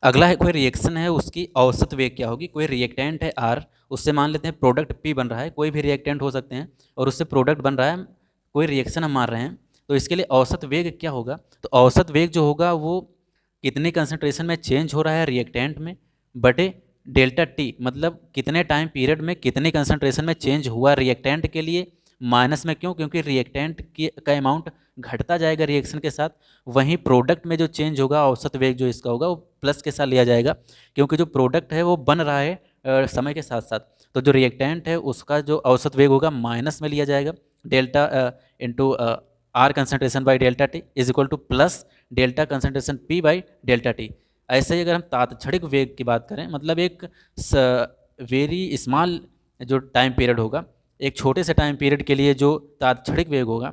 अगला है कोई रिएक्शन है, उसकी औसत वेग क्या होगी। कोई रिएक्टेंट है R, उससे मान लेते हैं प्रोडक्ट P बन रहा है, कोई भी रिएक्टेंट हो सकते हैं, और उससे प्रोडक्ट बन रहा है, कोई रिएक्शन हम मान रहे हैं, तो इसके लिए औसत वेग क्या होगा। तो औसत वेग जो होगा वो कितने कंसंट्रेशन में चेंज हो रहा है रिएक्टेंट में बटे डेल्टा टी, मतलब कितने टाइम पीरियड में कितने कंसंट्रेशन में चेंज हुआ रिएक्टेंट के लिए, माइनस में क्यों, क्योंकि रिएक्टेंट की का अमाउंट घटता जाएगा रिएक्शन के साथ। वहीं प्रोडक्ट में जो चेंज होगा औसत वेग जो इसका होगा वो प्लस के साथ लिया जाएगा, क्योंकि जो प्रोडक्ट है वो बन रहा है समय के साथ साथ। तो जो रिएक्टेंट है उसका जो औसत वेग होगा माइनस में लिया जाएगा, delta into R concentration by delta T is equal to plus delta concentration P by delta T. ऐसे ही अगर हम तात्क्षणिक वेग की बात करें, मतलब एक वेरी स्मॉल जो टाइम पीरियड होगा, एक छोटे से टाइम पीरियड के लिए जो तात्क्षणिक वेग होगा,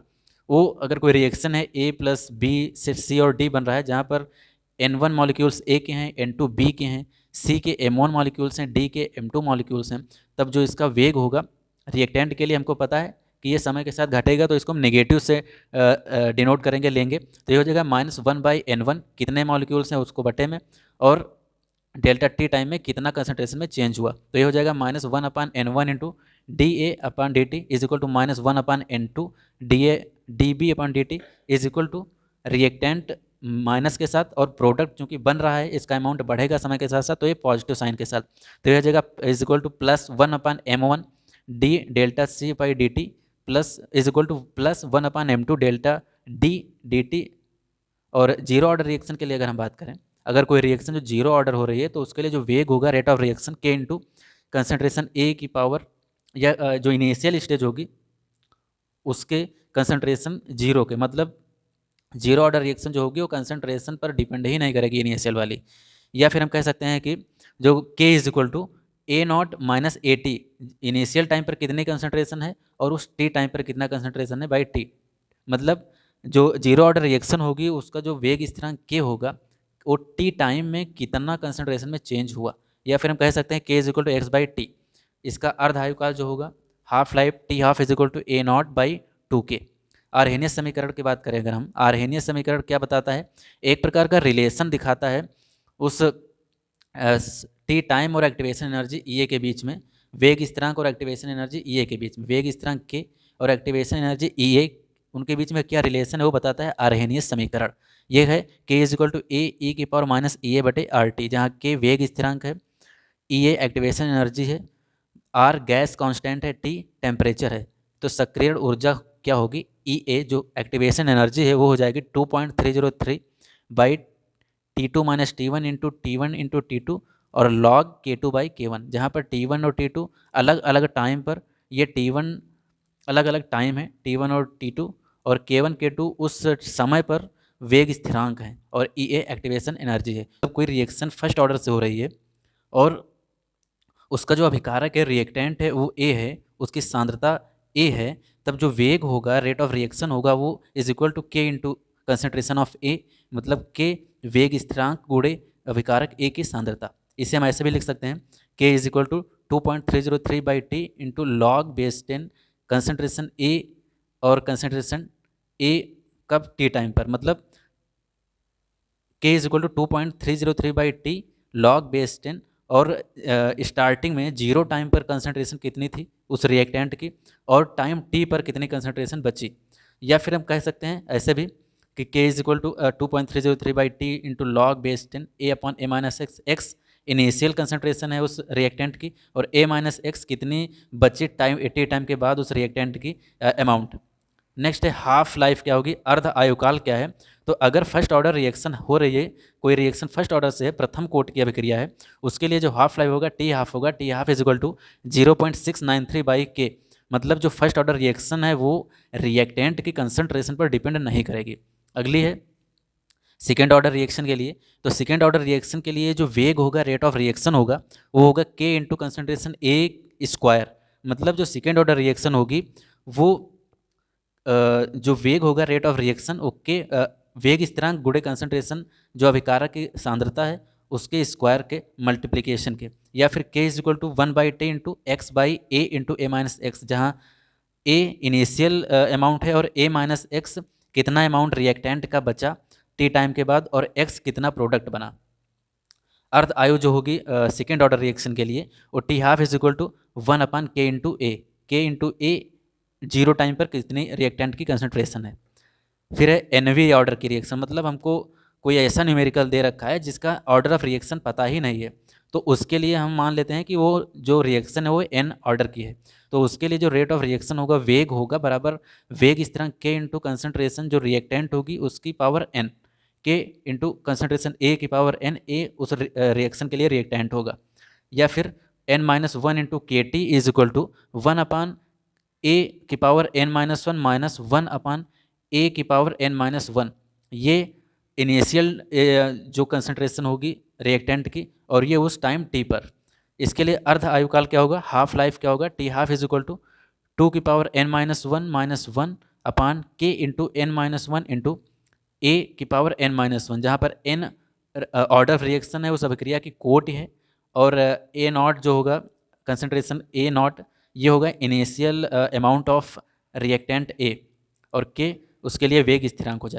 वो अगर कोई रिएक्शन है A प्लस बी से C और D बन रहा है, जहाँ पर N1 मॉलिक्यूल्स A के हैं, N2 B के हैं, C के M1 मॉलिक्यूल्स हैं, D के M2 मॉलिक्यूल्स हैं, तब जो इसका वेग होगा रिएक्टेंट के लिए हमको पता है कि ये समय के साथ घटेगा, तो इसको हम नेगेटिव से डिनोट करेंगे, लेंगे, तो ये हो जाएगा -1/N1, कितने मॉलिक्यूल्स हैं उसको बटे में, और डेल्टा टी टाइम में कितना कंसंट्रेशन में चेंज हुआ, तो ये हो जाएगा -1/N1 into DA/dt is equal to -1/N2 DB/dt is equal to reactant minus के साथ और प्रोडक्ट चूंकि बन रहा है इसका अमाउंट बढ़ेगा समय के साथ साथ, तो ये पॉजिटिव साइन के साथ, तो ये हो जाएगा is equal to +1/M1 D delta C/dt plus is equal to +1/M2 delta D dt। और जीरो ऑर्डर रिएक्शन के लिए अगर हम बात करें, अगर कोई रिएक्शन जो जीरो ऑर्डर हो रही है, तो उसके लिए जो वेग होगा rate of reaction K into concentration A की पावर, या जो इनिशियल स्टेज होगी उसके कंसंट्रेशन जीरो के, मतलब जीरो ऑर्डर रिएक्शन जो होगी वो कंसंट्रेशन पर डिपेंड ही नहीं करेगी इनिशियल वाली। या फिर हम कह सकते हैं कि जो K is equal to A0 minus AT, initial time पर कितनी कंसंट्रेशन है और उस T टाइम पर कितना कंसंट्रेशन है बाई T, मतलब जो जीरो ऑर्डर रिएक्शन होगी उसका जो वेग स्थिरांक K होगा वो T टाइम में कितना कंसंट्रेशन में चेंज हुआ। या फिर हम कह सकते हैं K is equal to x/T, इसका अर्ध आयुकाल जो होगा half life T half is equal to A0/2K। Arrhenius समीकरण की बात करें अगर हम, आर्हेनियस समीकरण क्या बताता है, एक प्रकार का रिलेशन दिखाता है उस टी टाइम और एक्टिवेशन एनर्जी E A के बीच में, वेग स्थिरांक और एक्टिवेशन एनर्जी E A के बीच में, वेग स्थिरांक K और एक्टिवेशन एनर्जी E A उनके बीच में क्या रिलेशन है वो बताता है आर्हेनियस समीकरण। ये है K is equal to A e⁻−EA/RT, जहाँ K वेग स्थिरांक है, E A एक्टिवेशन एनर्जी है, R गैस कांस्टेंट है, T टेम्परेचर है। तो सक्रियण ऊर्जा क्या होगी, E A जो एक्टिवेशन एनर्जी है वो हो जाएगी 2.303 by T2 - T1 into T1 into T2 और log K2/K1, जहाँ पर T1 और T2 अलग अलग टाइम पर, ये T1 अलग अलग टाइम है T1 और T2, और K1 K2 उस समय पर वेग स्थिरांक है, और E A एक्टिवेशन एनर्जी है। तो कोई रिएक्शन फर्स्ट ऑर्डर से हो रही है और उसका जो अभिकारक है रिएक्टेंट है वो A है, उसकी सांद्रता A है, तब जो वेग होगा रेट ऑफ रिएक्शन होगा वो is equal to K into concentration of A, मतलब K वेग स्थिरांक गुणे अभिकारक A की सांद्रता। इसे हम ऐसे भी लिख सकते हैं K is equal to 2.303/T into log base 10 concentration A, और कंसनट्रेशन A कब T टाइम पर, मतलब K is equal to 2.303/T log base 10, और स्टार्टिंग में जीरो टाइम पर कंसंट्रेशन कितनी थी उस रिएक्टेंट की, और टाइम T पर कितनी कंसंट्रेशन बची। या फिर हम कह सकते हैं ऐसे भी कि K is equal to 2.303/T into log base 10 A/A-x, x initial concentration है उस रिएक्टेंट की, और A-x कितनी बची टाइम 80 टाइम के बाद उस रिएक्टेंट की अमाउंट। नेक्स्ट है हाफ लाइफ क्या होगी, अर्ध आयुकाल क्या है। तो अगर फर्स्ट ऑर्डर रिएक्शन हो रही है, कोई रिएक्शन फर्स्ट ऑर्डर से है, प्रथम कोट की अभिक्रिया है, उसके लिए जो हाफ लाइफ होगा टी हाफ होगा, T half is equal to 0.693/K, मतलब जो फर्स्ट ऑर्डर रिएक्शन है वो रिएक्टेंट की कंसंट्रेशन पर डिपेंड नहीं करेगी। अगली है सेकेंड ऑर्डर रिएक्शन के लिए, तो सेकेंड ऑर्डर रिएक्शन के लिए जो वेग होगा रेट ऑफ रिएक्शन होगा वो होगा K इंटू कंसनट्रेशन A², मतलब जो सेकेंड ऑर्डर रिएक्शन होगी वो जो वेग होगा रेट ऑफ रिएक्शन ओके, वेग स्थिरांक गुणे कंसंट्रेशन जो अभिकारक की सांद्रता है उसके स्क्वायर के मल्टीप्लिकेशन के, या फिर K is equal to 1/T into x/A into A-x, जहाँ A इनिशियल अमाउंट है और A-x कितना अमाउंट रिएक्टेंट का बचा T टाइम के बाद, और X कितना प्रोडक्ट बना। अर्ध आयु जो होगी सेकेंड ऑर्डर रिएक्शन के लिए, वो T half is equal to 1/k into A 0 time पर कितनी रिएक्टेंट की कंसनट्रेशन है। फिर है एनवी ऑर्डर की रिएक्शन, मतलब हमको कोई ऐसा न्यूमेरिकल दे रखा है जिसका ऑर्डर ऑफ रिएक्शन पता ही नहीं है, तो उसके लिए हम मान लेते हैं कि वो जो रिएक्शन है वो एन ऑर्डर की है, तो उसके लिए जो रेट ऑफ रिएक्शन होगा, वेग होगा बराबर, वेग इस तरह के इंटू कंसनट्रेशन जो रिएक्टेंट होगी उसकी पावर एन, के इंटू कंसनट्रेशन ए की पावर एन, ए उस रिएक्शन के लिए रिएक्टेंट होगा। या फिर n-1 इंटू के टी इज इक्वल टू 1/ए की पावर n-1 माइनस 1/ए की पावर n-1। ये इनिशियल जो कंसनट्रेशन होगी रिएक्टेंट की, और ये उस टाइम टी पर। इसके लिए अर्ध आयुकाल क्या होगा, हाफ लाइफ क्या होगा, T half is equal to 2 की power n-1 minus 1/k into n-1 into A की पावर n-1, जहाँ पर n ऑर्डर ऑफ रिएक्शन है उस अभिक्रिया की कोटि है, और ए नॉट जो होगा कंसनट्रेशन ए नॉट, ये होगा initial amount of reactant A, और के उसके लिए वेग स्थिरांक हो जाएगा।